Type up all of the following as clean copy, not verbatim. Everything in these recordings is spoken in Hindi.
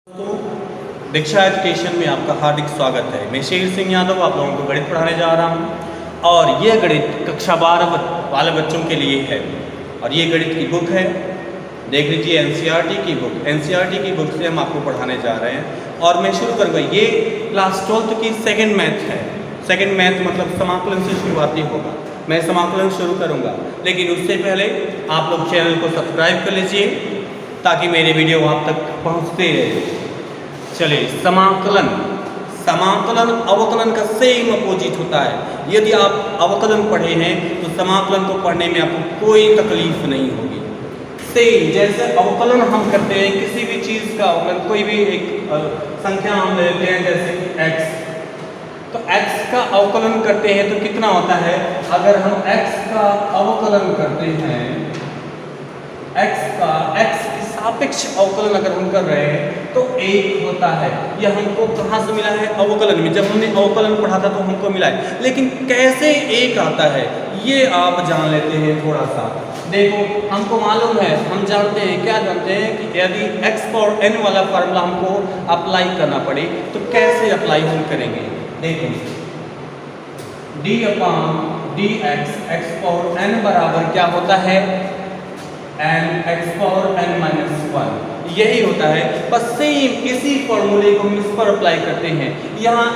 दोस्तों, दीक्षा एजुकेशन में आपका हार्दिक स्वागत है। मैं शेर सिंह यादव आप लोगों को गणित पढ़ाने जा रहा हूं और ये गणित कक्षा 12 वाले बच्चों के लिए है। और ये गणित की बुक है, देख लीजिए एनसीईआरटी की बुक। एनसीईआरटी की बुक से हम आपको पढ़ाने जा रहे हैं और मैं शुरू करूँगा। ये क्लास 12th की सेकेंड मैथ है। सेकेंड मैथ मतलब समाकलन से शुरुआती होगा। मैं समाकलन शुरू करूँगा, लेकिन उससे पहले आप लोग चैनल को सब्सक्राइब कर लीजिए ताकि मेरे वीडियो आप तक पहुँचते रहे। चलिए, समाकलन अवकलन का सेम अपोजिट होता है। यदि आप अवकलन पढ़े हैं तो समाकलन को पढ़ने में आपको कोई तकलीफ नहीं होगी। सेम जैसे अवकलन हम करते हैं किसी भी चीज़ का अवकलन, कोई भी एक संख्या हम लेते हैं जैसे कि x, तो x का अवकलन करते हैं तो कितना होता है। अगर हम x का अवकलन करते हैं, x के सापेक्ष अवकलन अगर हम कर रहे हैं तो 1 होता है। यह हमको कहाँ से मिला है? अवकलन में। जब हमने अवकलन पढ़ा था तो हमको मिला है, लेकिन कैसे 1 आता है ये आप जान लेते हैं थोड़ा सा। देखो, हमको मालूम है, हम जानते हैं, क्या जानते हैं कि यदि x पावर n वाला फार्मूला हमको अप्लाई करना पड़े तो कैसे अप्लाई हम करेंगे। देखो, d/dx x पावर n बराबर क्या होता है? n x power n minus 1 यही होता है। बस सेम इसी फॉर्मूले को हम इस पर अप्लाई करते हैं। यहाँ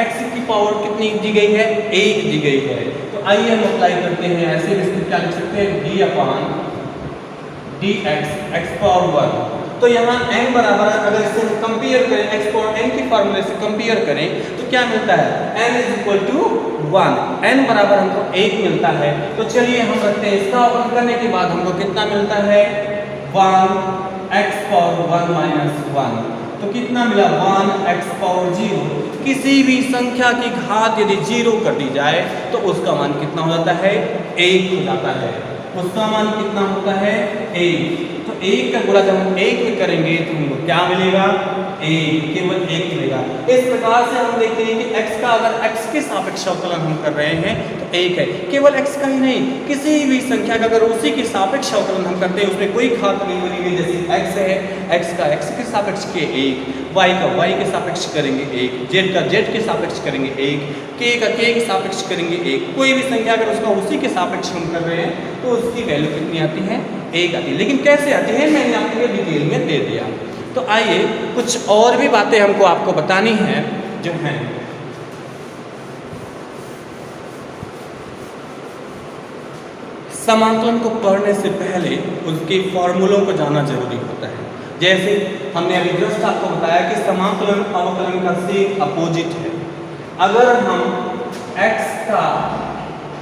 x की पावर कितनी दी गई है? 1 दी गई है। तो आइए हम अप्लाई करते हैं। ऐसे में क्या लिख सकते हैं? d/dx x power 1। तो यहाँ n बराबर, अगर इसे हम कंपेयर करें, x पावर n के फार्मूले से कंपेयर करें तो क्या मिलता है? n = 1। n बराबर हमको 1 मिलता है। तो चलिए हम रखते हैं। इसका अवकलन करने के बाद हमको कितना मिलता है? 1 x पावर 1 माइनस 1। तो कितना मिला? 1 x पावर 0। किसी भी संख्या की घात यदि 0 कर दी जाए तो उसका मान कितना हो जाता है? 1 हो जाता है। उसका मान कितना होता है? 1। तो 1 का गुणा जब हम 1 में करेंगे तो हमको क्या मिलेगा? 1, केवल 1 मिलेगा। इस प्रकार से हम देखते हैं कि x का अगर x के सापेक्ष अवकलन हम कर रहे हैं तो 1 है। केवल x का ही नहीं, किसी भी संख्या का अगर उसी के सापेक्ष अवकलन हम करते हैं, उसमें कोई घात नहीं बनेगी। जैसे x है, x का x के सापेक्ष के 1, y का y के सापेक्ष करेंगे 1, z का z के सापेक्ष करेंगे 1, k का k के सापेक्ष करेंगे 1। कोई भी संख्या अगर उसका उसी के सापेक्ष हम कर रहे हैं तो उसकी वैल्यू कितनी आती है? 1 आती है। लेकिन कैसे आती है मैंने आपको डिटेल में दे दिया। तो आइए कुछ और भी बातें हमको आपको बतानी है जो हैं। समाकलन को पढ़ने से पहले उसके फॉर्मूलों को जानना जरूरी होता है। जैसे हमने अभी जस्ट आपको बताया कि समाकलन अवकलन का सेम अपोजिट है। अगर हम x का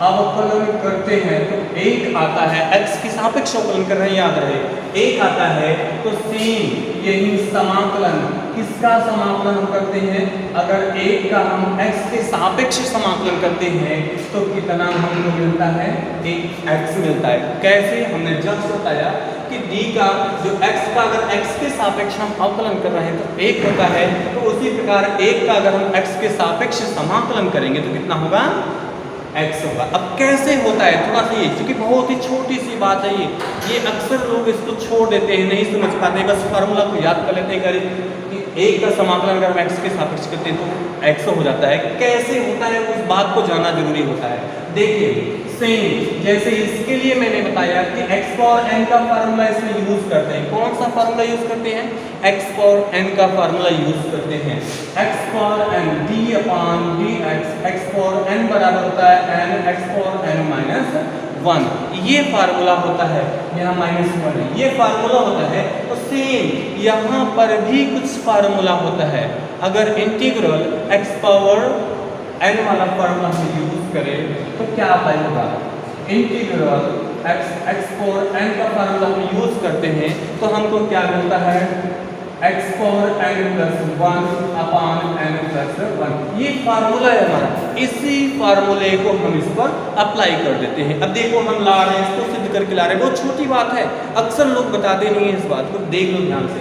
अवकलन करते हैं तो 1 आता है। x के सापेक्ष अवकलन कर रहे हैं, याद रहे 1 आता है। तो सेम यही समाकलन, किसका समाकलन हम करते हैं? अगर 1 का हम x के सापेक्ष समाकलन करते हैं तो कितना हमको मिलता है? 1x मिलता है। कैसे? हमने जब बताया कि d का जो x का अगर x के सापेक्ष हम अवकलन कर रहे हैं तो 1 होता है। तो उसी प्रकार 1 का अगर हम x के सापेक्ष समाकलन करेंगे तो कितना होगा? x होगा। अब कैसे होता है थोड़ा सा, ये क्योंकि बहुत ही छोटी सी बात है, ये अक्सर लोग इसको छोड़ देते हैं, नहीं समझ पाते हैं। बस फार्मूला को याद कर लेते हैं कि 1 का समाकलन अगर हम x के सापेक्ष करते हैं तो x हो जाता है। कैसे होता है उस बात को जानना जरूरी होता है। देखिए, सेम जैसे इसके लिए मैंने बताया कि x पावर n का फार्मूला इसमें यूज करते हैं। कौन सा फार्मूला यूज करते हैं? x पावर n का फार्मूला यूज करते हैं। x power n d/dx x power n बराबर होता है n x power n minus 1। ये फार्मूला होता है, यहाँ -1 है, ये फार्मूला होता है। तो सेम यहाँ पर भी कुछ फार्मूला होता है। अगर इंटीग्रल x पावर n वाला फार्मूला हम यूज करें तो क्या अप्लाई होगा? इंटीग्रल x पावर n का फार्मूला हम यूज करते हैं तो हमको क्या मिलता है? x power n + 1/n + 1। ये फार्मूला है हमारा। इसी फार्मूले को हम इस पर अप्लाई कर देते हैं। अब देखो, हम ला रहे हैं, इसको सिद्ध करके ला रहे हैं। बहुत छोटी बात है, अक्सर लोग बताते नहीं है इस बात को। देख लो ध्यान से,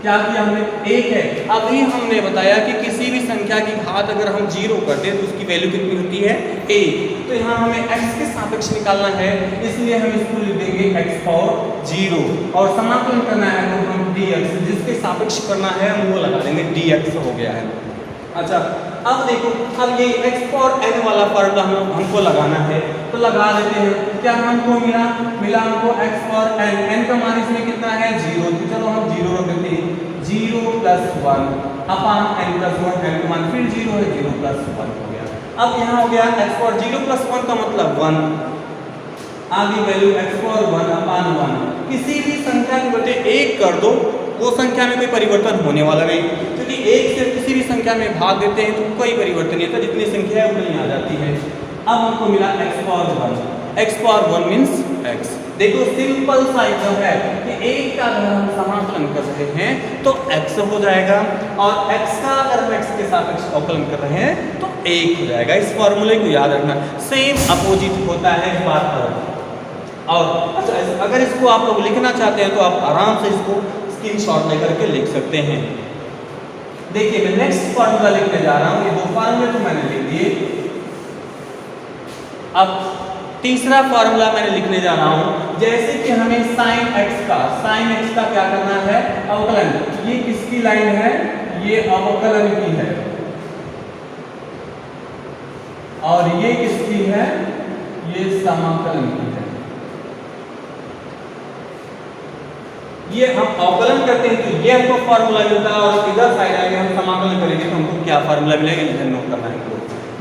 क्या किया हमने, 1 है। अभी हमने बताया कि किसी भी संख्या की घात अगर हम 0 कर दें तो उसकी वैल्यू कितनी होती है, 1। तो यहाँ हमें x के सापेक्ष निकालना है, इसलिए हम इसको लिख देंगे x पावर 0 और समाकलन करना है तो हम dx, जिसके सापेक्ष करना है हम वो लगा देंगे, dx हो गया है। अच्छा, अब देखो, अब ये x पावर n वाला फॉर्मूला हमको लगाना है, तो लगा देते हैं। क्या हमको मिला हमको x पावर n, n का मान इसमें कितना है, 0। तो चलो हम 0 रख देते हैं, 0 + 1 अपान n + 1, n का मान फिर 0 है, 0 + 1 हो गया। अब यहाँ हो गया x पावर 0 + 1 का मतलब 1, आगे वैल्यू x पावर 1 अपान 1। किसी भी संख्या के बटे 1 कर दो, वो संख्या में कोई परिवर्तन होने वाला नहीं, क्योंकि 1 से किसी भी संख्या में भाग देते हैं तो कोई परिवर्तन नहीं होता, जितनी संख्या है उतनी आ जाती है। अब हमको मिला x power 1, x power 1 means x। देखो सिंपल सा एकदम है कि 1 का अगर हम समाकलन कर रहे हैं तो x हो जाएगा, और x का अगर हम x के सापेक्ष अवकलन कर रहे हैं तो 1 हो जाएगा। इस फॉर्मूले को याद रखना, सेम अपोजिट होता है इस बात पर। और अच्छा, अगर इसको आप लोग लिखना चाहते हैं तो आप आराम से इसको स्क्रीनशॉट लेकर के लिख सकते हैं। देखिए मैं नेक्स्ट फॉर्मूला लिखने जा रहा हूं, ये 2 फॉर्मूले तो मैंने लिख दिए। अब तीसरा फॉर्मूला मैंने लिखने जा रहा हूं, जैसे कि हमें sin x का क्या करना है, अवकलन। ये किसकी लाइन है, ये अवकलन की है, और ये किसकी है, ये समाकलन की है। ये हम अवकलन करते हैं तो ये हमको फार्मूला मिलता है, और इधर साइड आगे हम समाकलन करेंगे तो हमको क्या फार्मूला मिलेगा, इधर नोट करना है हमको।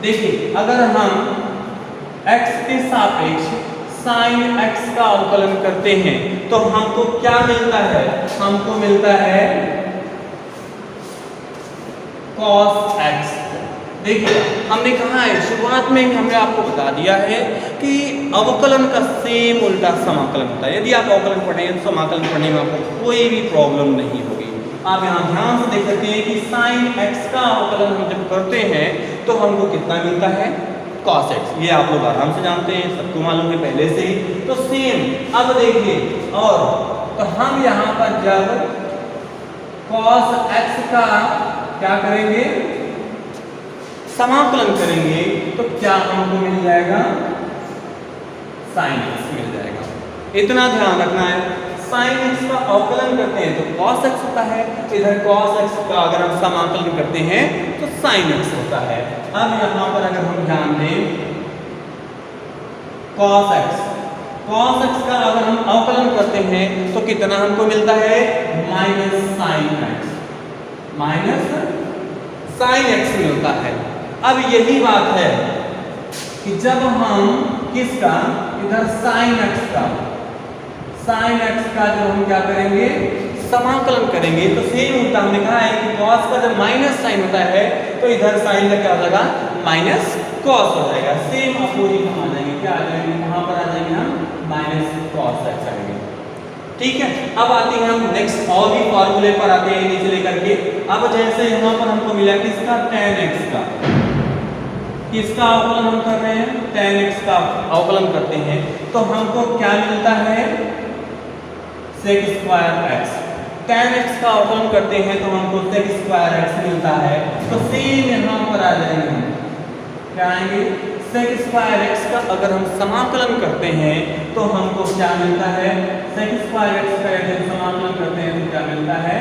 देखिए अगर हम x के सापेक्ष sin x का अवकलन करते हैं तो हमको क्या मिलता है, हमको मिलता है cos x। देखिए हमने कहा है, शुरुआत में ही हमने आपको बता दिया है कि अवकलन का सेम उल्टा समाकलन होता है। यदि आप अवकलन पढ़ेंगे तो समाकलन पढ़ने में आपको कोई भी प्रॉब्लम नहीं होगी। आप यहाँ ध्यान से देख सकते हैं कि sin x का अवकलन हम जब करते हैं तो हमको कितना मिलता है, cos x। ये आप लोग आराम से जानते हैं, सबको मालूम है पहले से ही। तो सेम अब देखिए, और तो हम यहाँ पर जब cos x का क्या करेंगे, समाकलन करेंगे तो क्या हमको मिल जाएगा, sin x मिल जाएगा। इतना ध्यान रखना है, sin x का अवकलन करते हैं तो cos x होता है, इधर cos x का अगर हम समाकलन करते हैं तो sin x होता है। अब यहाँ पर अगर हम ध्यान दें, cos x का अगर हम अवकलन करते हैं तो कितना हमको मिलता है, -sin x मिलता है। अब यही बात है कि जब हम किसका, इधर sin x का जब हम क्या करेंगे, समाकलन करेंगे तो सेम होता, हमने कहा है कि cos का जब माइनस साइन होता है तो इधर साइन का क्या हो जाएगा, माइनस cos हो जाएगा। सेम अपोजिट हम आ जाएंगे, क्या आ जाएंगे, कहाँ पर आ जाएंगे हम, -cos x आएंगे। ठीक है, अब आते हैं हम नेक्स्ट और भी फॉर्मूले पर आते हैं नीचे लेकर के। अब जैसे यहाँ पर हमको मिला किसका, tan x का, किसका अवकलन हम कर रहे हैं, tan x का अवकलन करते हैं तो हमको क्या मिलता है, sec² x। tan x का अवकलन करते हैं तो हमको sec² x मिलता है। तो सेम यहाँ पर आ जाएंगे हम, क्या आएंगे, sec² x का अगर हम समाकलन करते हैं तो हमको क्या मिलता है, sec² x का यदि हम समाकलन करते हैं तो क्या मिलता है,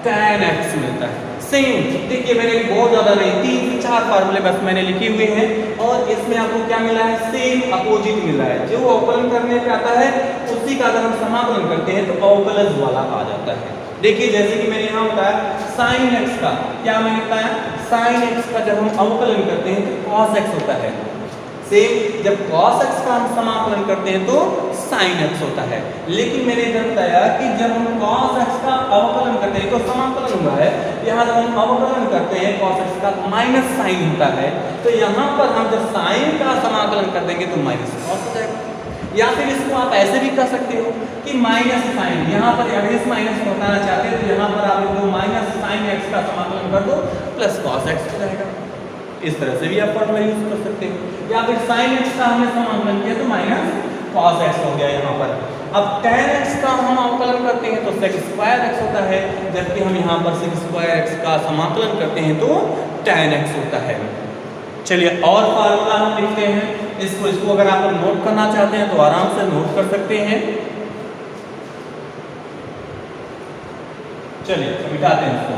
tan x मिलता है। सेम देखिए, मैंने बहुत ज़्यादा नहीं, 3 से 4 फार्मूले बस मैंने लिखे हुए हैं, और इसमें आपको क्या मिला है, सेम अपोजिट मिला है। जो अवकलन करने पे आता है उसी का अगर हम समाकलन करते हैं तो अवकलज वाला आ जाता है। देखिए जैसे कि मैंने यहाँ बताया, sin x का क्या मैंने बताया, sin x का जब हम अवकलन करते हैं तो cos x होता है। सेम जब cos x का हम समाकलन करते हैं तो sin x होता है। लेकिन मैंने इधर बताया कि जब हम cos x का अवकलन करते हैं तो समाकलन हुआ है, यहाँ जब हम अवकलन करते हैं cos x का माइनस साइन होता है, तो यहाँ पर हम जब sin का समाकलन कर देंगे तो माइनस cos हो जाएगा। या फिर इसको आप ऐसे भी कर सकते हो कि माइनस साइन, यहाँ पर अगर इस माइनस को हटाना चाहते हैं तो यहाँ पर आप इसको -sin x का समाकलन कर दो प्लस cos x हो जाएगा। इस तरह से भी आप फॉर्मूला यूज कर सकते हो। या फिर sin x का हमने समाकलन किया तो cos x हो गया यहाँ पर। अब tan x का हम अवकलन करते हैं तो sec स्क्वायर x होता है, जबकि हम यहाँ पर sec स्क्वायर x का समाकलन करते हैं तो tan x होता है। चलिए और फार्मूला हम लिखते हैं, इसको अगर आप नोट करना चाहते हैं तो आराम से नोट कर सकते हैं। चलिए मिटाते हैं इसको।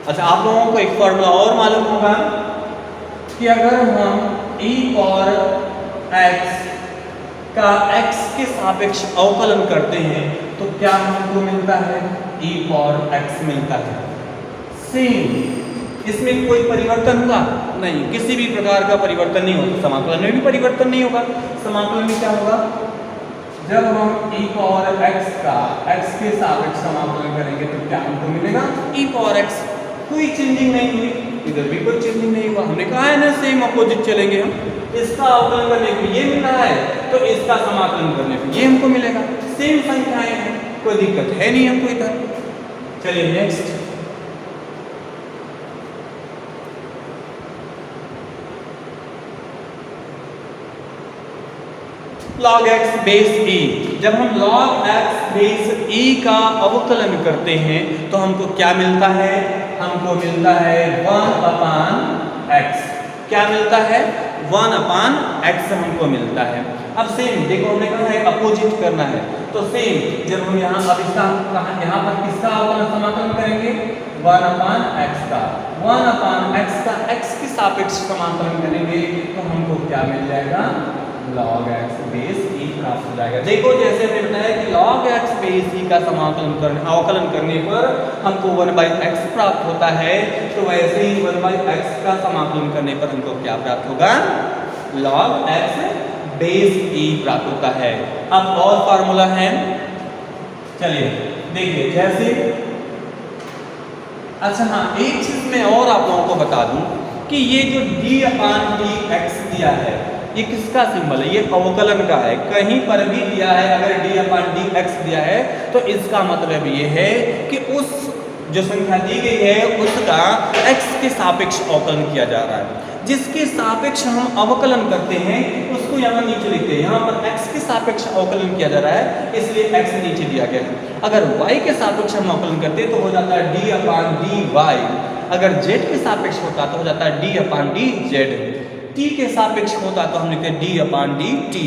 अच्छा, आप लोगों को एक फॉर्मूला और मालूम होगा कि अगर हम e और x का x के सापेक्ष अवकलन करते हैं तो क्या हमको मिलता है? e और x मिलता है। सेम, इसमें कोई परिवर्तन हुआ नहीं, किसी भी प्रकार का परिवर्तन नहीं होगा। समाकलन में भी परिवर्तन नहीं होगा। समाकलन में क्या होगा? जब हम e और x का x के सापेक्ष समाकलन करेंगे तो क्या हमको मिलेगा? e और x। कोई चेंजिंग नहीं हुई, इधर भी कोई चेंजिंग नहीं हुआ। हमने कहा है ना सेम अपोजिट चलेंगे हम। इसका अवकलन करने पे ये मिल रहा है तो इसका समाकलन करने पे ये हमको मिलेगा। सेम संख्याएं हैं, कोई दिक्कत है नहीं हमको इधर। चलिए next, log x base e। जब हम log x बेस e का अवकलन करते हैं तो हमको क्या मिलता है? हमको मिलता है 1/x। क्या मिलता है? 1/x हमको मिलता है। अब सेम देखो, हमने कहा है अपोजिट करना है तो सेम जब हम यहाँ अब इसका यहाँ पर किसका अवकलन समाकलन करेंगे? 1/x का। 1/x का x के सापेक्ष समाकलन करेंगे तो हमको क्या मिल जाएगा? log x बेस e प्राप्त हो जाएगा। देखो जैसे हमने बताया कि log x बेस e का अवकलन करने पर हमको 1/x प्राप्त होता है, तो वैसे ही 1/x का समाकलन करने पर हमको क्या प्राप्त होगा? log x बेस e प्राप्त होता है। अब और फार्मूला है, चलिए देखिए जैसे, अच्छा हाँ एक चीज मैं और आप लोगों को बता दूं कि ये जो d/dx दिया है ये किसका सिंबल है? ये अवकलन का है। कहीं पर भी दिया है अगर d/dx दिया है तो इसका मतलब ये है कि उस जो संख्या दी गई है उसका x के सापेक्ष अवकलन किया जा रहा है। जिसके सापेक्ष हम अवकलन करते हैं उसको यहाँ नीचे लिखते हैं। यहाँ पर x के सापेक्ष अवकलन किया जा रहा है इसलिए x नीचे दिया गया है। अगर y के सापेक्ष हम अवकलन करते हैं तो हो जाता है d/dy। अगर z के सापेक्ष होता तो हो जाता है d/dz। t के सापेक्ष होता तो हम लिखते हैं d/dt।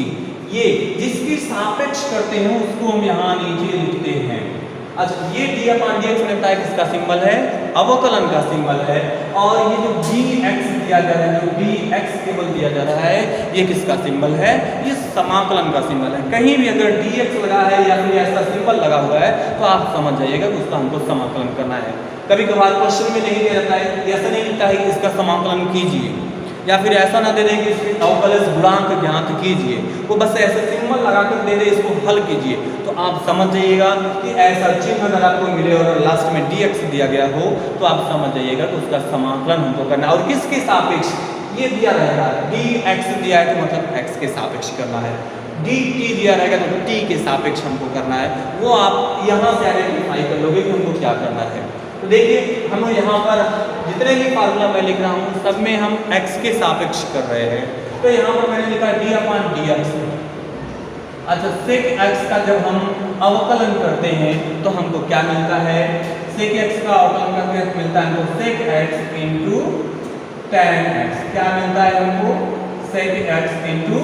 ये जिसकी सापेक्ष करते हैं उसको हम यहाँ नीचे लिखते हैं। अच्छा, ये d/dx में बताया किसका सिंबल है? अवकलन का सिंबल है। और ये जो dx दिया जा रहा है, जो dx केवल दिया जा रहा है, ये किसका सिंबल है? ये समाकलन का सिंबल है। कहीं भी अगर dx लगा है या फिर ऐसा सिंबल लगा हुआ है तो आप समझ जाइएगा कि उसका हमको समाकलन करना है। कभी कभार क्वेश्चन में नहीं दिया जाता है, ऐसा नहीं लिखता है कि इसका समाकलन कीजिए, या फिर ऐसा ना दे दे कि इसके अवकलज गुणांक ज्ञात कीजिए, वो बस ऐसे सिंबल लगाकर दे दे इसको हल कीजिए। तो आप समझ जाइएगा कि ऐसा चिन्ह अगर आपको मिले और लास्ट में dx दिया गया हो तो आप समझ जाइएगा कि उसका समाकलन हमको करना है। और किसके सापेक्ष? ये दिया रहेगा dx दिया है तो मतलब x के सापेक्ष करना है, dt दिया रहेगा तो t के सापेक्ष हमको करना है। वो आप यहाँ से आइडेंटिफाई कर लोगे कि हमको क्या करना है। तो देखिए हम यहाँ पर जितने भी फार्मूला मैं लिख रहा हूँ सब में हम x के सापेक्ष कर रहे हैं। तो यहाँ पर मैंने लिखा d/dx। अच्छा, sec x का जब हम अवकलन करते हैं तो हमको क्या मिलता है? sec x का अवकलन करके मिलता है हमको sec x into tan x। क्या मिलता है हमको? sec x into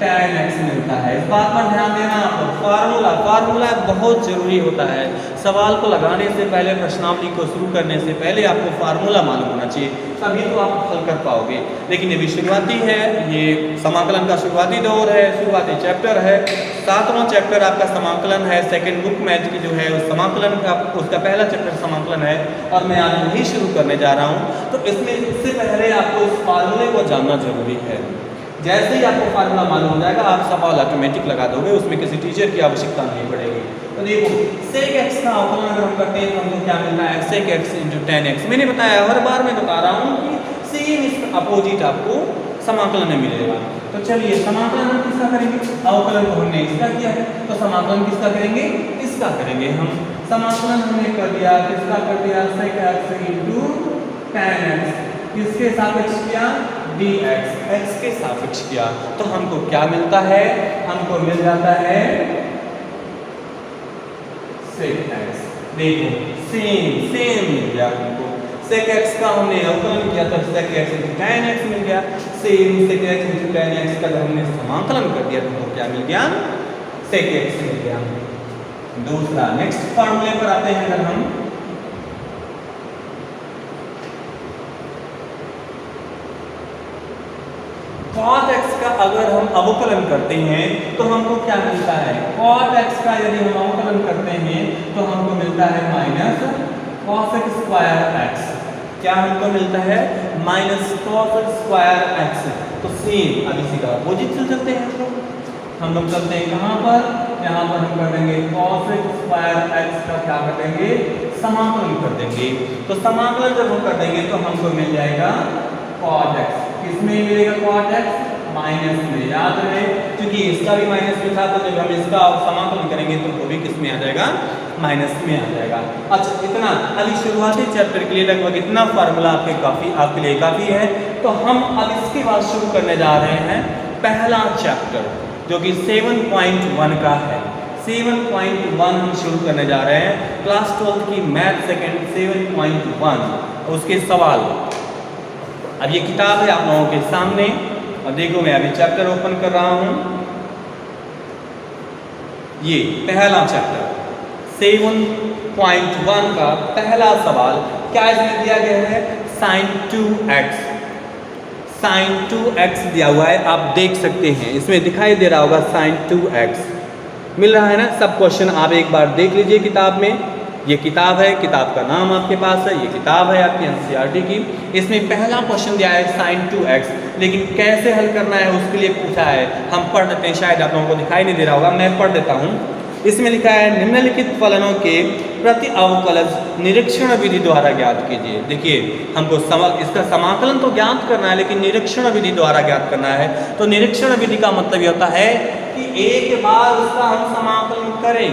tan x मिलता है। इस बात पर ध्यान देना। फार्मूला बहुत जरूरी होता है। सवाल को लगाने से पहले, प्रश्नावली को शुरू करने से पहले आपको फार्मूला मालूम होना चाहिए, तभी तो आप हल कर पाओगे। लेकिन अभी शुरुआती है, ये समाकलन का शुरुआती दौर है, शुरुआती चैप्टर है। 7वां चैप्टर आपका समाकलन है। सेकेंड बुक मैथ की जो है उस समाकलन का, उसका पहला चैप्टर समाकलन है और मैं आज वही शुरू करने जा रहा हूँ। तो इससे पहले आपको इस फार्मूले को जानना जरूरी है। जैसे ही आपको फार्मूला मालूम हो जाएगा आप सवाल ऑटोमेटिक लगा दोगे, उसमें किसी टीचर की आवश्यकता नहीं पड़ेगी। तो देखो sec x का अवकलन अगर हम करते हैं तो हमको क्या मिलता है? sec x into tan x। मैंने बताया, हर बार मैं बता रहा हूँ कि सेम इसका अपोजिट आपको समाकलन में मिलेगा। तो चलिए समाकलन हम किसका करेंगे, अवकलन तो हमने इसका किया है, तो समाकलन किसका करेंगे, इसका करेंगे हम। समाकलन हमने कर दिया, किसका कर दिया, sec x into tan x, किसके सापेक्ष किया, dx, x के सापेक्ष किया। तो हमको क्या मिलता है, हमको मिल जाता है sec x। देखो सेम मिल गया हमको, sec x का हमने अवकलन किया था, sec x into tan x मिल गया। Same sec x into tan x का जब हमने समाकलन कर दिया तो हमको क्या मिल गया, sec x मिल गया। दूसरा नेक्स्ट फार्मूले पर आते हैं। अगर हम cot x का अगर हम अवकलन करते हैं तो हमको क्या मिलता है, cot x का यदि हम अवकलन करते हैं तो हमको मिलता है minus cos x square x। क्या हमको मिलता है, minus cos x square x। तो सेम अब इसी का अपोजिट चल सकते हैं हम लोग चलते हैं कहाँ पर, यहाँ पर हम कर देंगे cos x स्क्वायर x का क्या कर देंगे, समाकलन कर देंगे। तो समाकलन जब हम कर देंगे तो हमको मिल जाएगा cot x। किसमें मिलेगा cot x, माइनस में। याद रहे क्योंकि इसका भी माइनस में था, तो जब हम इसका समाकलन करेंगे तो वो भी किसमें आ जाएगा, माइनस में आ जाएगा। अच्छा इतना अभी शुरुआती चैप्टर के लिए लगभग इतना फार्मूला आपके लिए काफ़ी है। तो हम अब इसके बाद शुरू करने जा रहे हैं पहला चैप्टर जो कि 7.1 का है। 7.1 हम शुरू करने जा रहे हैं, क्लास 12 की मैथ सेकंड 7.1 उसके सवाल। अब ये किताब है आप लोगों के सामने और देखो मैं अभी चैप्टर ओपन कर रहा हूं। ये पहला चैप्टर 7.1 का पहला सवाल क्या इसमें दिया गया है, sin 2x। sin 2x दिया हुआ है, आप देख सकते हैं इसमें दिखाई दे रहा होगा sin 2x मिल रहा है ना। सब क्वेश्चन आप एक बार देख लीजिए किताब में, ये किताब है, किताब का नाम आपके पास है, ये किताब है आपकी एनसीईआरटी की। इसमें पहला क्वेश्चन दिया है sin 2x, लेकिन कैसे हल करना है उसके लिए पूछा है। हम पढ़ देते हैं, शायद आप लोगों को दिखाई नहीं दे रहा होगा, मैं पढ़ देता हूँ। इसमें लिखा है निम्नलिखित फलनों के प्रति अवकलज निरीक्षण विधि द्वारा ज्ञात कीजिए। देखिए हमको इसका समाकलन तो ज्ञात करना है, लेकिन निरीक्षण विधि द्वारा ज्ञात करना है। तो निरीक्षण विधि का मतलब ये होता है कि एक बार उसका हम समाकलन करें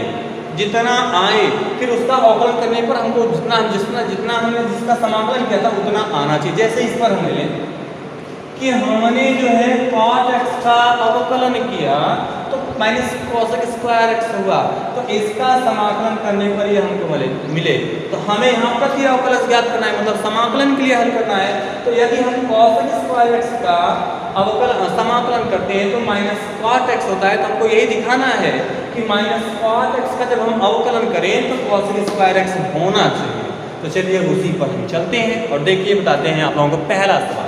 जितना आए, फिर उसका अवकलन करने पर हमको जितना हमने जिसका समाकलन किया था उतना आना चाहिए। जैसे इस पर हम ले लें कि हमने जो है cot x का अवकलन किया तो minus cos x square x हुआ, तो इसका समाकलन करने पर ये हमको मिले। तो हमें यहाँ प्रति अवकलज ज्ञात करना है, मतलब समाकलन के लिए हल करना है। तो यदि हम cos x स्क्वायर x का समाकलन करते हैं तो माइनस cot x होता है। तो हमको यही दिखाना है कि माइनस cot x का जब हम अवकलन करें तो cos x स्क्वायर x होना चाहिए। तो चलिए उसी पर हम चलते हैं और देखिए बताते हैं आप लोगों को पहला सवाल।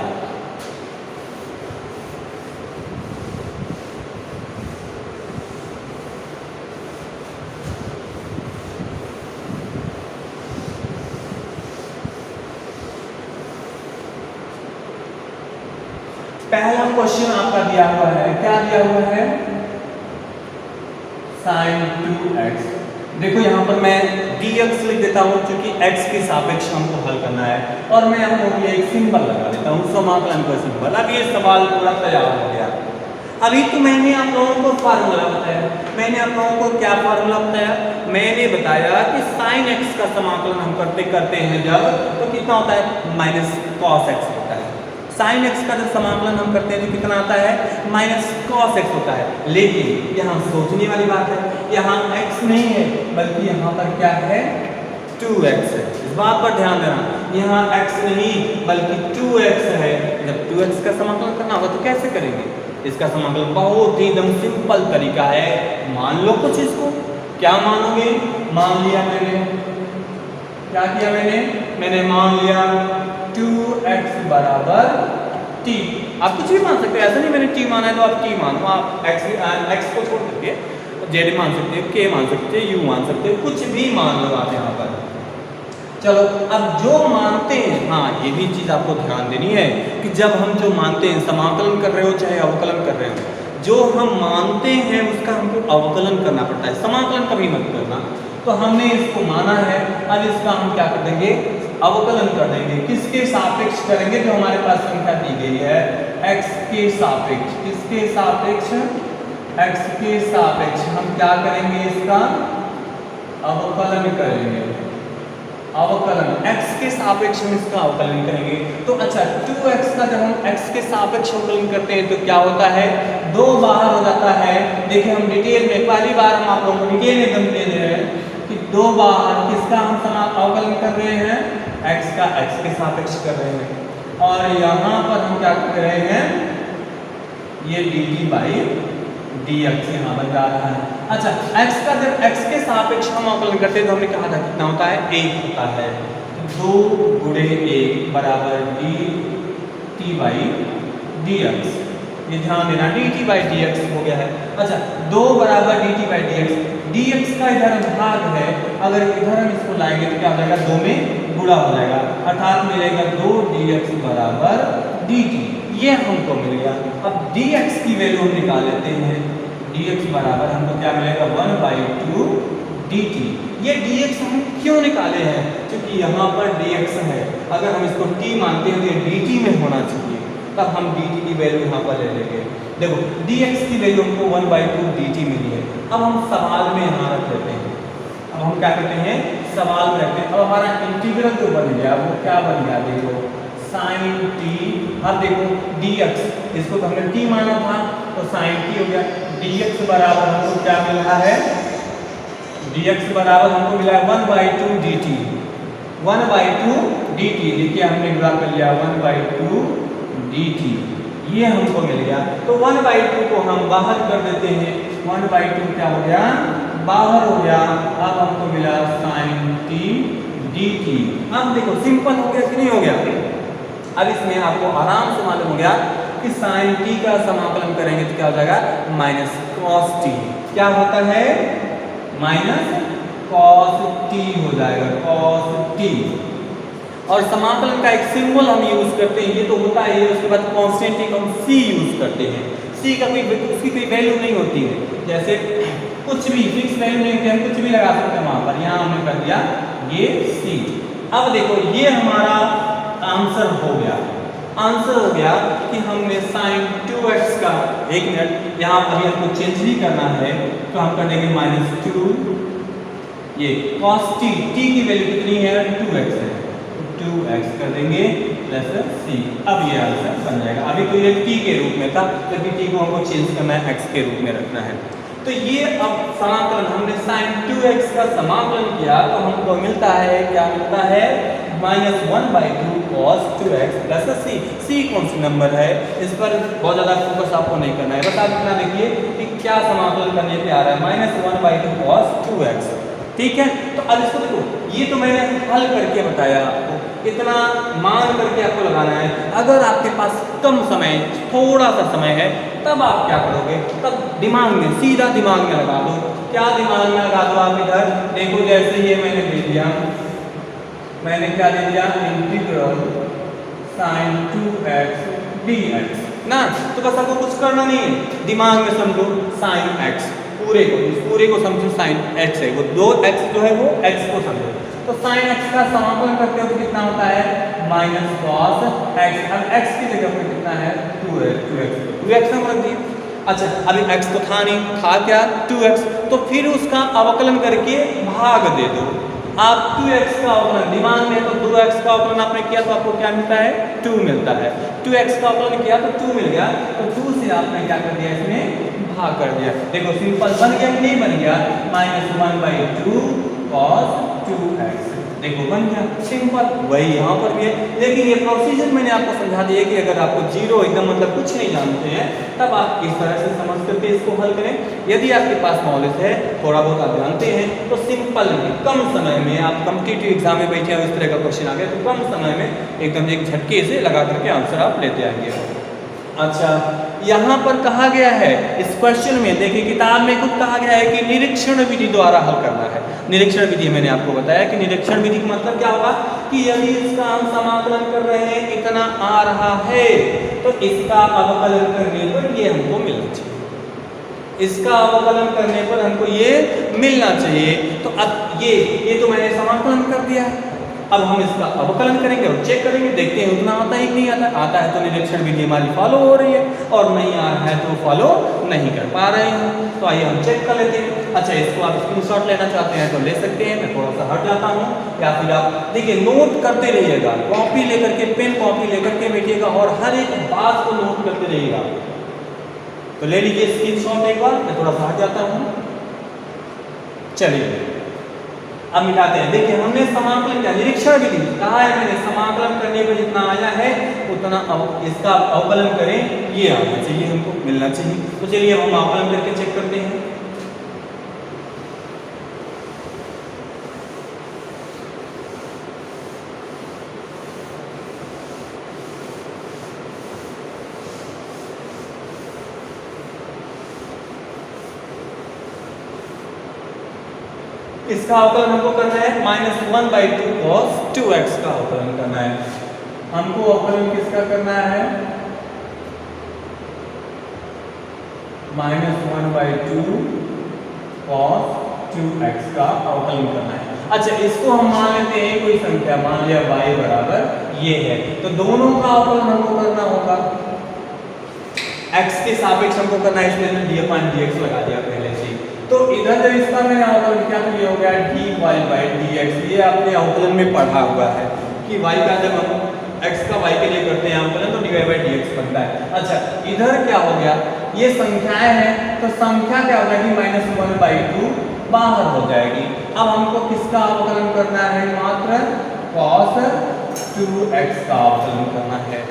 पहला क्वेश्चन आपका दिया हुआ है, क्या दिया हुआ है, sin 2x। देखो यहाँ पर मैं dx लिख देता हूँ क्योंकि x के सापेक्ष हमको हल करना है, और मैं यहाँ पर एक सिंबल लगा देता हूँ, समाकलन का सिंबल। अब ये सवाल पूरा तैयार हो गया। अभी तो मैंने आप लोगों को फार्मूला बताया। मैंने आप लोगों को क्या फार्मूला बताया, मैंने बताया कि sin x का समाकलन हम करते हैं जब, तो कितना होता है, माइनस cos x होता है। sin x का जब समाकलन हम करते हैं तो कितना आता है, माइनस cos x होता है। लेकिन यहाँ सोचने वाली बात है, यहाँ x नहीं है बल्कि यहाँ पर क्या है, 2x है। इस बात पर ध्यान देना, यहाँ x नहीं बल्कि 2x है। जब 2x का समाकलन करना होगा तो कैसे करेंगे, इसका समाकलन बहुत ही एकदम सिंपल तरीका है। मान लो कुछ इसको, क्या मानोगे, मान लिया मैंने, क्या किया मैंने मान लिया 2x बराबर t। आप कुछ भी मान सकते हो, ऐसा नहीं मैंने t माना है तो आप t मानो। आप x को छोड़ करके z मान सकते हो, k मान सकते हो, u मान सकते हो, कुछ भी मान लो आप यहाँ पर। चलो अब जो मानते हैं, हाँ ये भी चीज़ आपको ध्यान देनी है कि जब हम जो मानते हैं, समाकलन कर रहे हो चाहे अवकलन कर रहे हो, जो हम मानते हैं उसका हमको अवकलन करना पड़ता है, समाकलन कभी मत करना। तो हमने इसको माना है, अब इसका हम क्या कर देंगे, अवकलन कर देंगे। किसके सापेक्ष करेंगे, जो हमारे पास संख्या दी गई है x के सापेक्ष, किसके सापेक्ष, x के सापेक्ष हम क्या करेंगे, इसका अवकलन करेंगे, अवकलन x के सापेक्ष में इसका अवकलन करेंगे। तो अच्छा 2x का जब हम x के सापेक्ष अवकलन करते हैं तो क्या होता है, 2 बाहर हो जाता है। देखिए हम डिटेल में पहली बार हम आप लोगों को डिटेल में एकदम दे दे रहे हैं कि 2 बाहर किसका हम अवकलन कर रहे हैं, x का x के सापेक्ष कर रहे हैं। और यहाँ पर हम क्या कर रहे हैं, ये dt बाई dx यहाँ बन जा रहा है। अच्छा x का जब x के सापेक्ष हम अवकलन करते हैं तो हमने कहा था कितना होता है, 1 होता है। 2 गुणे 1 बराबर dt बाई dx, ये ध्यान देना dt बाई dx हो गया है। अच्छा 2 बराबर dt बाई dx, dx का इधर भाग है, अगर इधर हम इसको लाएंगे तो क्या हो जाएगा, 2 में गुणा हो जाएगा, अर्थात मिलेगा 2 dx बराबर dt, ये हमको मिल गया। अब dx की वैल्यू हम निकाल लेते हैं, dx बराबर हमको क्या मिलेगा, 1/2 dt। ये dx हम क्यों निकाले हैं, क्योंकि यहाँ पर dx है, अगर हम इसको t मानते हैं तो ये dt में होना चाहिए, तब हम dt की वैल्यू यहाँ पर ले लेंगे। देखो dx की वैल्यू हमको 1/2 dt मिली है। अब हम सवाल में यहाँ रख लेते हैं, अब हम क्या करते हैं, सवाल में रखते हैं। अब हमारा इंटीग्रल जो बन गया वो क्या बन गया, देखो sin t। अब देखो dx, इसको तो हमने t माना था तो sin t हो गया। dx बराबर हमको क्या मिल रहा है, dx बराबर हमको मिला है 1/2 dt, 1/2 dt। देखिए हमने गुणा कर लिया 1/2 dt, ये हमको मिल गया। तो 1/2 को हम बाहर कर देते हैं, 1/2 क्या हो गया, बाहर हो गया। अब हमको मिला sin t dt। अब देखो सिंपल हो गया कि नहीं हो गया। अब इसमें आपको आराम से मालूम हो गया कि sin t का समाकलन करेंगे तो क्या हो जाएगा, माइनस cos t, क्या होता है, माइनस cos t हो जाएगा, cos t। और समाकलन का एक सिंबल हम यूज करते हैं, ये तो होता है, उसके बाद कांस्टेंट को हम c यूज करते हैं। c का कोई उसकी कोई वैल्यू नहीं होती है, जैसे कुछ भी फिक्स वैल्यू नहीं होती, हम कुछ भी लगा सकते हैं वहां पर, यहाँ हमने कर दिया ये c। अब देखो ये हमारा आंसर हो गया, आंसर हो गया कि हमने sin 2x का, एक मिनट यहाँ अभी हमको चेंज ही करना है तो हम कर देंगे -2, ये cos t, t की वैल्यू कितनी है, 2x है, 2x कर देंगे प्लस c। अब ये आंसर बन जाएगा। अभी तो ये t के रूप में था, क्योंकि t को हमको चेंज करना है, x के रूप में रखना है। तो ये अब समाकलन हमने sin 2x का समाकलन किया तो हमको मिलता है, क्या मिलता है, -1/2 cos 2x plus c। c कौन सी नंबर है, इस पर बहुत ज़्यादा फोकस आपको नहीं करना है, बस आप इतना देखिए कि क्या समाकलन करने पे आ रहा है, -1/2 cos 2x, ठीक है। तो अब इसको देखो, ये तो मैंने हल करके बताया आपको, इतना मान करके आपको लगाना है। अगर आपके पास कम समय, थोड़ा सा समय है, तब आप क्या करोगे, तब दिमाग में, सीधा दिमाग में लगा दो। क्या दिमाग में लगा दो आप, इधर देखो, जैसे ये मैंने ले लिया, मैंने क्या ले लिया, इंटीग्रल sin 2x dx ना, तो बस आपको कुछ करना नहीं है, दिमाग में समझो sin x, पूरे को समझो sin x है, वो 2x जो है वो x को समझो। तो sin x का समाकलन करते हो तो कितना होता है, -cos x। अब x की जगह पर कितना है, 2x हम रख दिए। अच्छा अभी x तो था नहीं, था क्या, 2x, तो फिर उसका अवकलन करके भाग दे दो। आप 2x का अवकलन, दिमाग में तो 2x का अवकलन आपने किया तो आपको क्या मिलता है, 2 मिलता है। 2x का अवकलन किया तो 2 मिल गया, तो 2 से आपने क्या कर दिया, इसमें भाग कर दिया। देखो सिंपल बन गया कि नहीं बन गया, -1/2 cos 2x, देखो बन गया सिंपल। वही यहाँ पर भी है, लेकिन ये प्रोसीजर मैंने आपको समझा दिया कि अगर आपको जीरो एकदम मतलब कुछ नहीं जानते हैं, तब आप इस तरह से समझ करके इसको हल करें। यदि आपके पास नॉलेज है, थोड़ा बहुत आप जानते हैं, तो सिंपल में कम समय में, आप कॉम्पिटिटिव एग्जाम में बैठे हैं, इस तरह का क्वेश्चन आ गया तो कम समय में एकदम एक झटके से लगा करके आंसर आप लेते आएंगे। अच्छा यहाँ पर कहा गया है इस क्वेश्चन में, देखिए किताब में खुद कहा गया है कि निरीक्षण विधि द्वारा हल करना है। निरीक्षण विधि मैंने आपको बताया कि निरीक्षण विधि का मतलब क्या होगा कि यदि इसका हम समाकलन कर रहे हैं, इतना आ रहा है, तो इसका अवकलन करने पर ये हमको मिलना चाहिए, इसका अवकलन करने पर हमको ये मिलना चाहिए। तो अब ये तो मैंने समाकलन कर दिया है, अब हम इसका अवकलन करेंगे और चेक करेंगे, देखते हैं उतना आता है कि नहीं आता। आता है तो निरीक्षण विधि हमारी फॉलो हो रही है, और नहीं आ रहा है तो फॉलो नहीं कर पा रहे हैं। तो आइए हम चेक कर लेते हैं। अच्छा, इसको आप स्क्रीनशॉट लेना चाहते हैं तो ले सकते हैं, मैं थोड़ा सा हट जाता हूँ, या फिर आप देखिए नोट करते रहिएगा, कॉपी लेकर के, पेन कॉपी लेकर के बैठिएगा और हर एक बात को नोट करते रहिएगा। तो ले लीजिए स्क्रीनशॉट एक बार, मैं थोड़ा सा हट जाता हूँ। चलिए अब मिटाते हैं। देखिए हमने समाकलन किया, निरीक्षण विधि कहा है मैंने, समाकलन करने पर जितना आया है उतना इसका अवकलन करें, ये आना चाहिए, हमको मिलना चाहिए। तो चलिए हम अवकलन करके चेक करते हैं। इसका अवकलन हमको करना है -1/2 cos 2x का अवकलन करना है हमको। अवकलन किसका करना है? -1/2 cos 2x का अवकलन करना है। अच्छा, इसको हम मान लेते हैं कोई संख्या, मान लिया y बराबर ये है, तो दोनों का अवकलन हमको करना होगा। x के सापेक्ष हमको करना है, इसलिए d/dx लगा दिया पहले से। तो इधर जब इसका मैंने अवकलन किया तो ये हो गया dy/dx। ये आपने अवकलन में पढ़ा हुआ है कि y का जब हम x का y के लिए करते हैं अवकलन तो dy/dx बनता है। अच्छा, इधर क्या हो गया, ये संख्याएं हैं तो संख्या क्या हो जाएगी, -1/2 बाहर हो जाएगी। अब हमको किसका अवकलन करना है? मात्र cos 2x का अवकलन करना है।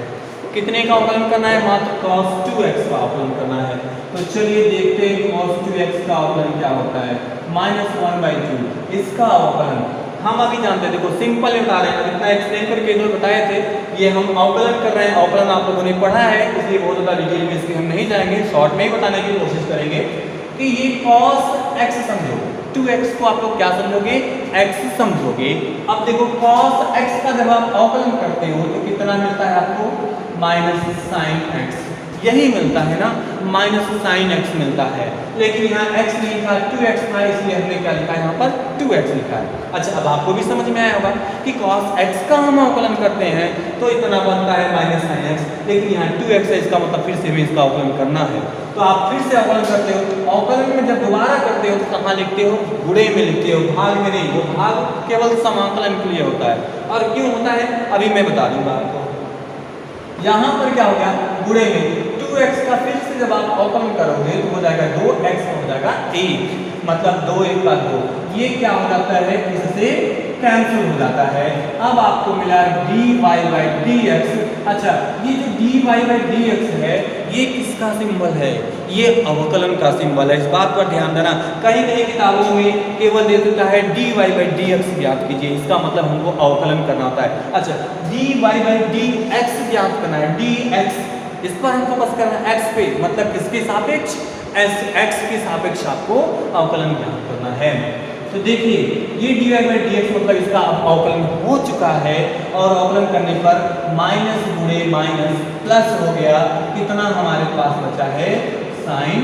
कितने का अवकलन करना है? मात्र cos 2x का अवकलन करना है। तो चलिए देखते हैं cos 2x का अवकलन क्या होता है। -1/2 इसका अवकलन हम अभी जानते हैं, देखो सिंपल बता रहे हैं, इतना एक्सप्लेन करके इधर बताए थे, ये हम अवकलन कर रहे हैं। अवकलन आप लोगों ने पढ़ा है, इसलिए बहुत ज़्यादा डिटेल में इसके हम नहीं जाएंगे, शॉर्ट में ही बताने की कोशिश करेंगे कि ये cos x समझो, 2x को आप लोग क्या समझोगे? x समझोगे। अब देखो cos x का जब आप अवकलन करते हो तो कितना मिलता है आपको? -sin x, यही मिलता है ना, -sin x मिलता है। लेकिन यहाँ x नहीं था, 2x था, इसलिए हमने क्या लिखा है यहाँ पर? 2x लिखा है। अच्छा, अब आपको भी समझ में आया होगा कि cos x का हम अवकलन करते हैं तो इतना बनता है -sin x, लेकिन यहाँ 2x है, इसका मतलब फिर से हमें इसका अवकलन करना है। तो आप फिर से अवकलन करते हो, अवकलन में जब दोबारा करते हो तो कहाँ लिखते हो? गुणे में लिखते हो, भाग में नहीं। वो भाग केवल समाकलन के लिए होता है। और क्यों होता है अभी मैं बता दूंगा आपको। यहाँ पर क्या हो गया? गुणे में 2x का फिर से जब आप अवकलन करोगे तो हो जाएगा 2x हो जाएगा 1, मतलब 2 1 का 2, ये क्या हो जाता है? इससे कैंसिल हो जाता है। अब आपको मिला dy/dx। अच्छा, ये जो dy/dx है ये किसका सिंबल है? ये अवकलन का सिंबल है। इस बात पर ध्यान देना, कहीं कहीं किताबों में केवल दे देता है dy/dx ज्ञात कीजिए, इसका मतलब हमको अवकलन करना होता है। अच्छा, dy/dx ज्ञात करना है, dx, इस पर हम फोकस करना है, x पे, मतलब किसके सापेक्ष? x के सापेक्ष आपको अवकलन ज्ञात करना है। तो देखिए ये dy/dx मतलब इसका अवकलन हो चुका है, और अवकलन करने पर माइनस गुणे माइनस प्लस हो गया, कितना हमारे पास बचा है? sin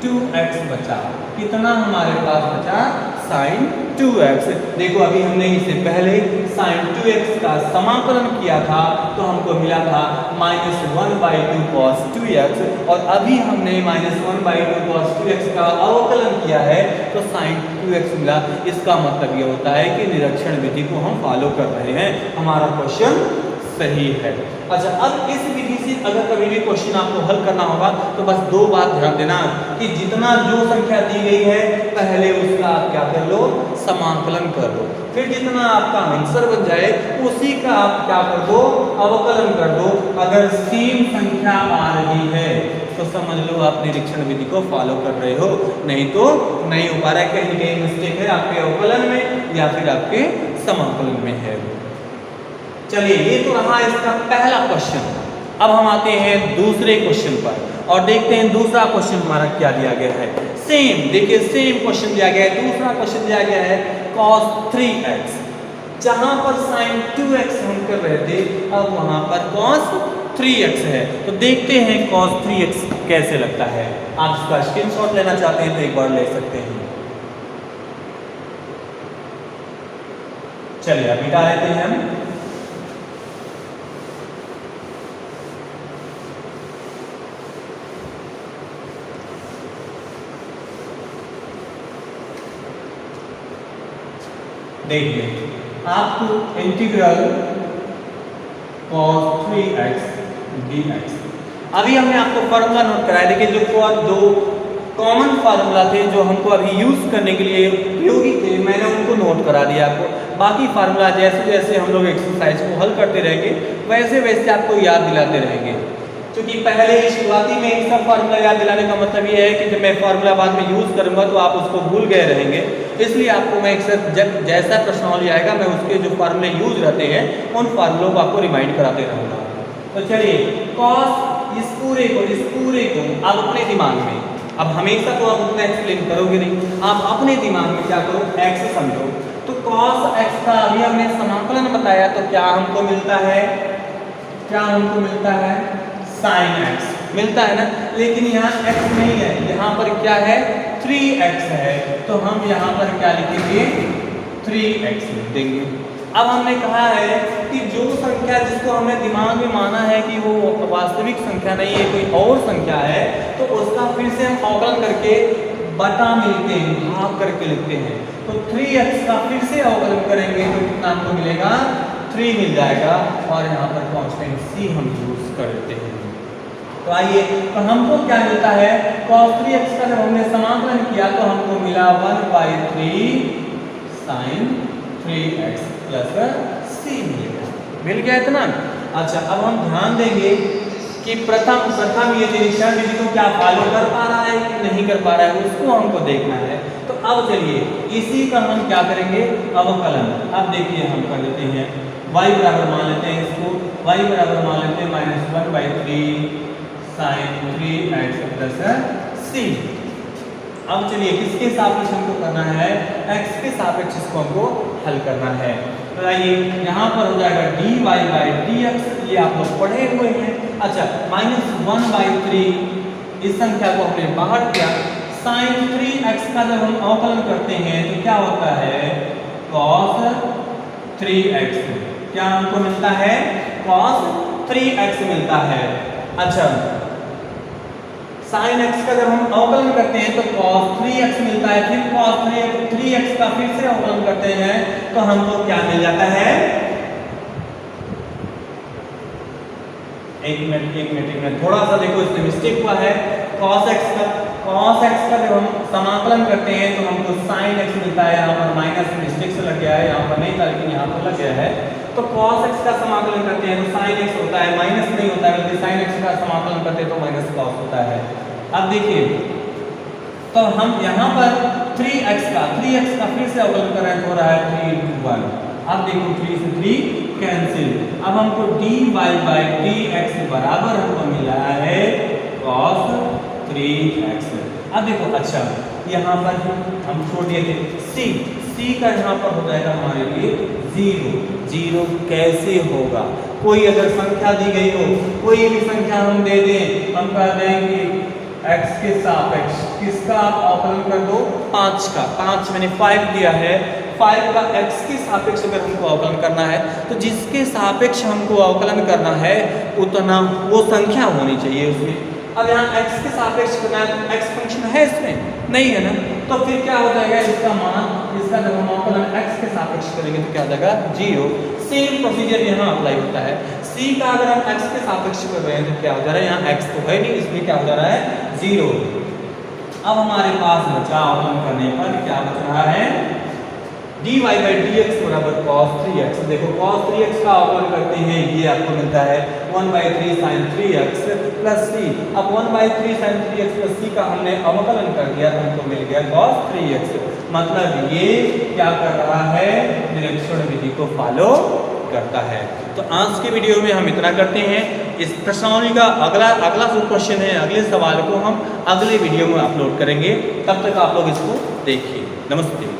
2x बचा। कितना हमारे पास बचा? sin 2x। देखो अभी हमने इससे पहले sin 2x का समाकलन किया था तो हमको मिला था -1/2 cos 2x, और अभी हमने -1/2 cos 2x का अवकलन किया है तो sin 2x मिला। इसका मतलब ये होता है कि निरीक्षण विधि को हम फॉलो कर रहे हैं, हमारा क्वेश्चन सही है। अच्छा, अब इस विधि से अगर कभी भी क्वेश्चन आपको हल करना होगा तो बस दो बात ध्यान देना कि जितना जो संख्या दी गई है पहले उसका आप क्या कर लो? समाकलन कर लो। फिर जितना आपका आंसर बन जाए उसी का आप क्या कर दो? अवकलन कर दो। अगर सेम संख्या आ रही है तो समझ लो आप निरीक्षण विधि को फॉलो कर रहे हो, नहीं तो नहीं हो पा रहा है, कहीं ना कहीं मिस्टेक है आपके अवकलन में या फिर आपके समाकलन में है। चलिए, ये तो रहा इसका पहला क्वेश्चन। अब हम आते हैं दूसरे क्वेश्चन पर और देखते हैं दूसरा क्वेश्चन हमारा क्या दिया गया है। सेम, देखिए सेम क्वेश्चन दिया गया है। दूसरा क्वेश्चन दिया गया है cos 3x, जहां पर sin 2x हम कर रहे थे, अब वहां पर cos 3x है। तो देखते हैं cos 3x कैसे लगता है। आप इसका स्क्रीनशॉट लेना चाहते हैं तो एक बार ले सकते हैं। चलिए अब मिटा लेते हैं हम। देखिए आपको इंटीग्रल cos 3x dx, अभी हमने आपको फार्मूला नोट कराया। देखिए जो दो कॉमन फार्मूला थे जो हमको अभी यूज करने के लिए उपयोगी थे, मैंने उनको नोट करा दिया आपको। बाकी फार्मूला जैसे जैसे हम लोग एक्सरसाइज को हल करते रहेंगे वैसे वैसे आपको याद दिलाते रहेंगे। क्योंकि पहले शुरुआती में एक सब फार्मूला याद दिलाने का मतलब ये है कि जब मैं फार्मूला बाद में यूज करूंगा तो आप उसको भूल गए रहेंगे, इसलिए आपको मैं जब जैसा प्रश्नावली आएगा मैं उसके जो फार्मूले यूज रहते हैं उन फार्मूलों को आपको रिमाइंड कराते रहूंगा। तो चलिए कॉस इस पूरे को आप अपने दिमाग में, अब हमेशा तो आप उतना एक्सप्लेन करोगे नहीं, आप अपने दिमाग में क्या करो, एक्स समझो। तो cos x का अभी हमने समाकलन बताया तो क्या हमको मिलता है, sin x मिलता है ना। लेकिन यहाँ x नहीं है, यहाँ पर क्या है 3x है, तो हम यहाँ पर क्या लिखेंगे 3x लिख देंगे। अब हमने कहा है कि जो संख्या जिसको हमने दिमाग में माना है कि वो वास्तविक संख्या नहीं है, कोई और संख्या है, तो उसका फिर से हम अवकलन करके बटा मिलते हैं, भाग करके लिखते हैं। तो 3x का फिर से अवकलन करेंगे तो कितना हमको मिलेगा 3 मिल जाएगा, और यहाँ पर कांस्टेंट c हम यूज कर देते हैं। तो आइए तो हमको क्या मिलता है, cos 3x का जब हमने समाकलन किया तो हमको मिला 1/3 sin 3x प्लस c मिल गया इतना। अच्छा अब हम ध्यान देंगे कि प्रथम ये निरीक्षण विधि को क्या फॉलो कर पा रहा है कि नहीं कर पा रहा है, उसको हमको देखना है। तो अब चलिए इसी का हम क्या करेंगे, अवकलन। अब देखिए हम कर लेते हैं y बराबर मान लेते हैं इसको, y बराबर मान लेते हैं -1/3 sin 3x प्लस c। अब चलिए किसके सापेक्ष हमको करना है, x के सापेक्ष इसको हमको हल करना है। तो आइए यहाँ पर हो जाएगा dy/dx, ये आप लोग पढ़े हुए हैं। अच्छा -1/3 इस संख्या को हमने बाहर किया, sin 3x का जब हम अवकलन करते हैं तो क्या होता है cos 3x, क्या हमको मिलता है cos 3x मिलता है। अच्छा sin x का जब हम अवकलन करते हैं तो cos 3x मिलता है, फिर cos 3x का फिर से अवकलन करते हैं तो हमको क्या मिल जाता है, एक मिनट थोड़ा सा देखो इसमें मिस्टेक हुआ है। cos x का जब हम समाकलन करते हैं तो हमको sin x मिलता है, यहाँ पर माइनस मिस्टेक से लग गया है, यहाँ पर नहीं था लेकिन यहाँ पर लग गया है। तो cos x का समाकलन करते हैं तो sin x होता है, माइनस नहीं होता है, बल्कि sin x का समाकलन करते हैं तो माइनस cos होता है। अब देखिए तो हम यहाँ पर 3x का फिर से अवकलन कर रहे हैं तो हो रहा है 3 × 1। अब देखो 3 से 3 कैंसिल, अब हमको dy/dx बराबर हमको मिला है cos 3x। अब देखो अच्छा यहाँ पर हम छोड़ दिए थे c का यहाँ पर हो जाएगा हमारे लिए 0 कैसे होगा, कोई अगर संख्या दी गई हो, कोई भी संख्या हम दे दें, हम कह दें कि x के सापेक्ष किसका आप अवकलन कर दो 5 का, 5 मैंने 5 दिया है, 5 का x के सापेक्ष अगर हमको अवकलन करना है तो जिसके सापेक्ष हमको अवकलन करना है उतना वो संख्या होनी चाहिए उसमें। अब यहाँ x के सापेक्ष करना है तो x फंक्शन है इसमें नहीं है ना, तो फिर क्या हो जाएगा इसका मान, इसका जब हम अवकलन x के सापेक्ष करेंगे तो क्या हो जाएगा 0। सेम प्रोसीजर यहाँ अप्लाई होता है, c का अगर हम x के सापेक्ष कर रहे हैं तो क्या हो जा रहा है, यहाँ x तो है नहीं इसलिए क्या हो जा रहा है 0। अब हमारे पास बचा अवकलन करने पर क्या बच रहा है dy/dx बराबर cos 3x। देखो cos 3x का अवकलन करते हैं ये आपको मिलता है 1/3 sin 3x प्लस c। अब 1/3 sin 3x प्लस c का हमने अवकलन कर दिया तो हमको मिल गया cos 3x। मतलब ये क्या कर रहा है, निरीक्षण विधि को फॉलो करता है। तो आज के वीडियो में हम इतना करते हैं। इस प्रश्नावली का अगला जो क्वेश्चन है, अगले सवाल को हम अगले वीडियो में अपलोड करेंगे, तब तक आप लोग इसको देखिए। नमस्ते।